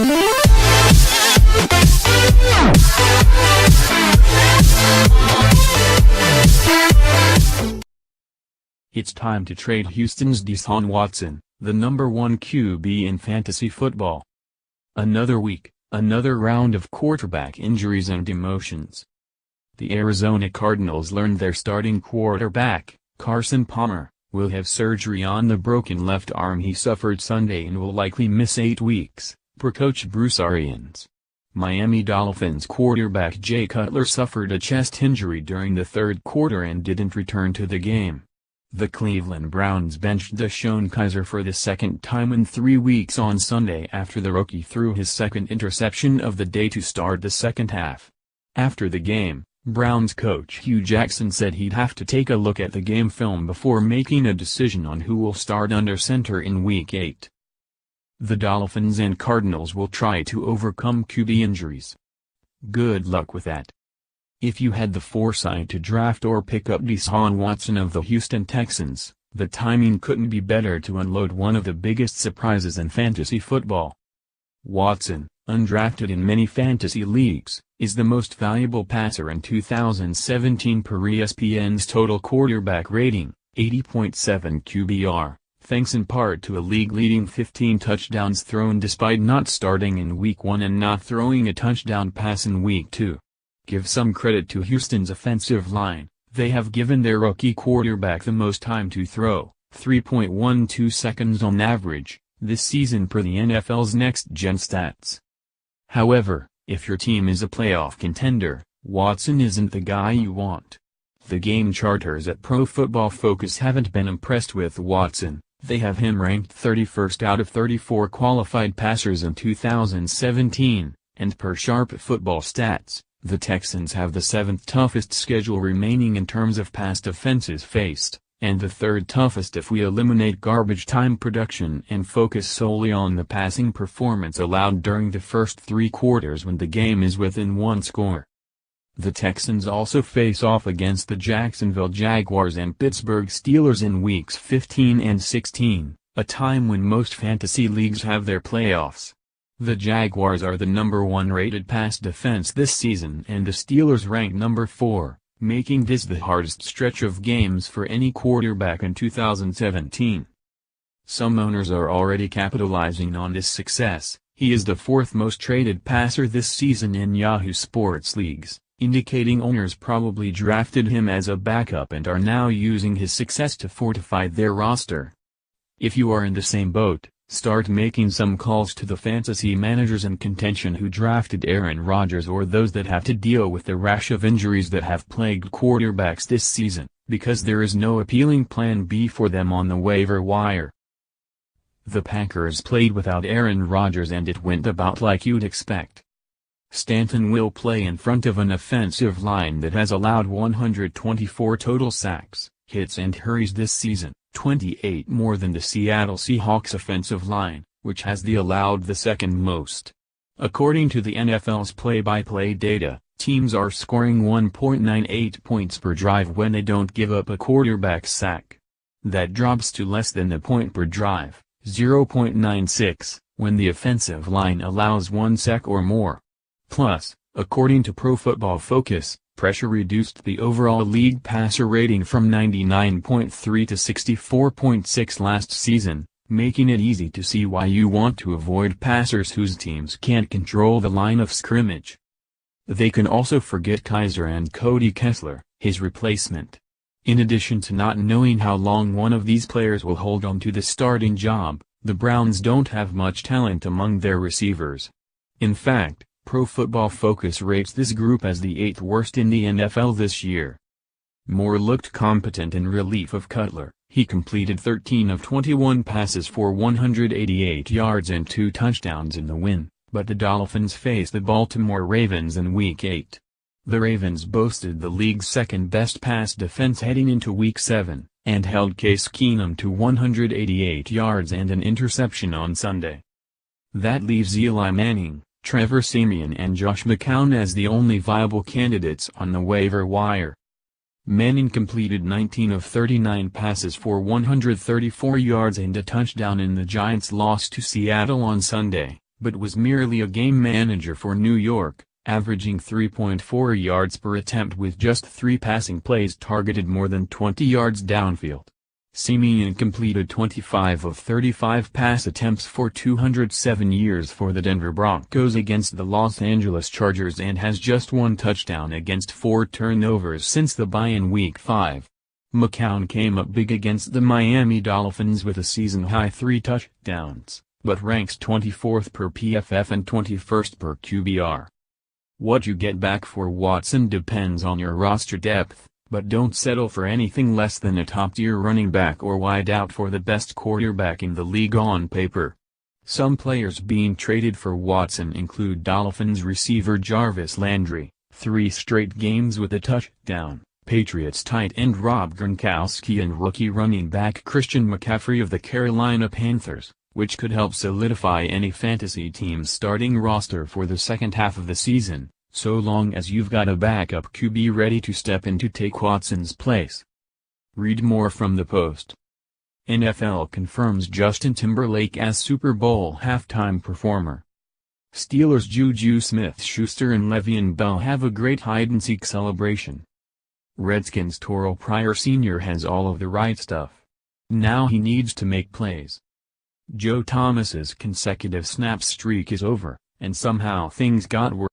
It's time to trade Houston's Deshaun Watson, the #1 QB in fantasy football. Another week, another round of quarterback injuries and demotions. The Arizona Cardinals learned their starting quarterback, Carson Palmer, will have surgery on the broken left arm he suffered Sunday and will likely miss 8 weeks, per coach Bruce Arians. Miami Dolphins quarterback Jay Cutler suffered a chest injury during the third quarter and didn't return to the game. The Cleveland Browns benched DeShone Kizer for the second time in 3 weeks on Sunday after the rookie threw his second interception of the day to start the second half. After the game, Browns coach Hue Jackson said he'd have to take a look at the game film before making a decision on who will start under center in Week 8. The Dolphins and Cardinals will try to overcome QB injuries. Good luck with that. If you had the foresight to draft or pick up Deshaun Watson of the Houston Texans, the timing couldn't be better to unload one of the biggest surprises in fantasy football. Watson, undrafted in many fantasy leagues, is the most valuable passer in 2017 per ESPN's total quarterback rating, 80.7 QBR, thanks in part to a league-leading 15 touchdowns thrown despite not starting in Week 1 and not throwing a touchdown pass in Week 2. Give some credit to Houston's offensive line, they have given their rookie quarterback the most time to throw, 3.12 seconds on average, this season per the NFL's next-gen stats. However, if your team is a playoff contender, Watson isn't the guy you want. The game charters at Pro Football Focus haven't been impressed with Watson, they have him ranked 31st out of 34 qualified passers in 2017, and per Sharp Football Stats, the Texans have the 7th toughest schedule remaining in terms of past offenses faced, and the 3rd toughest if we eliminate garbage time production and focus solely on the passing performance allowed during the first 3 quarters when the game is within 1 score. The Texans also face off against the Jacksonville Jaguars and Pittsburgh Steelers in weeks 15 and 16, a time when most fantasy leagues have their playoffs. The Jaguars are the #1 rated pass defense this season and the Steelers rank #4, making this the hardest stretch of games for any quarterback in 2017. Some owners are already capitalizing on this success. He is the 4th most traded passer this season in Yahoo Sports leagues, indicating owners probably drafted him as a backup and are now using his success to fortify their roster. If you are in the same boat, start making some calls to the fantasy managers in contention who drafted Aaron Rodgers or those that have to deal with the rash of injuries that have plagued quarterbacks this season, because there is no appealing plan B for them on the waiver wire. The Packers played without Aaron Rodgers and it went about like you'd expect. Stanton will play in front of an offensive line that has allowed 124 total sacks, hits and hurries this season, 28 more than the Seattle Seahawks offensive line, which has allowed the 2nd most. According to the NFL's play-by-play data, teams are scoring 1.98 points per drive when they don't give up a quarterback sack. That drops to less than a point per drive, 0.96, when the offensive line allows 1 sack or more. Plus, according to Pro Football Focus, pressure reduced the overall league passer rating from 99.3 to 64.6 last season, making it easy to see why you want to avoid passers whose teams can't control the line of scrimmage. They can also forget Kizer and Cody Kessler, his replacement. In addition to not knowing how long one of these players will hold on to the starting job, the Browns don't have much talent among their receivers. In fact, Pro Football Focus rates this group as the 8th worst in the NFL this year. Moore looked competent in relief of Cutler. He completed 13 of 21 passes for 188 yards and 2 touchdowns in the win, but the Dolphins face the Baltimore Ravens in Week 8. The Ravens boasted the league's 2nd-best pass defense heading into Week 7, and held Case Keenum to 188 yards and an interception on Sunday. That leaves Eli Manning, Trevor Siemian and Josh McCown as the only viable candidates on the waiver wire. Manning completed 19 of 39 passes for 134 yards and a touchdown in the Giants' loss to Seattle on Sunday, but was merely a game manager for New York, averaging 3.4 yards per attempt with just 3 passing plays targeted more than 20 yards downfield. Siemian completed 25 of 35 pass attempts for 207 yards for the Denver Broncos against the Los Angeles Chargers and has just 1 touchdown against 4 turnovers since the bye in Week 5. McCown came up big against the Miami Dolphins with a season-high 3 touchdowns, but ranks 24th per PFF and 21st per QBR. What you get back for Watson depends on your roster depth, but don't settle for anything less than a top-tier running back or wideout for the best quarterback in the league on paper. Some players being traded for Watson include Dolphins receiver Jarvis Landry, 3 straight games with a touchdown, Patriots tight end Rob Gronkowski and rookie running back Christian McCaffrey of the Carolina Panthers, which could help solidify any fantasy team's starting roster for the second half of the season, so long as you've got a backup QB ready to step in to take Watson's place. Read more from the Post. NFL confirms Justin Timberlake as Super Bowl halftime performer. Steelers' Juju Smith-Schuster and Le'Veon Bell have a great hide-and-seek celebration. Redskins' Terrell Pryor Sr. has all of the right stuff. Now he needs to make plays. Joe Thomas's consecutive snap streak is over, and somehow things got worse.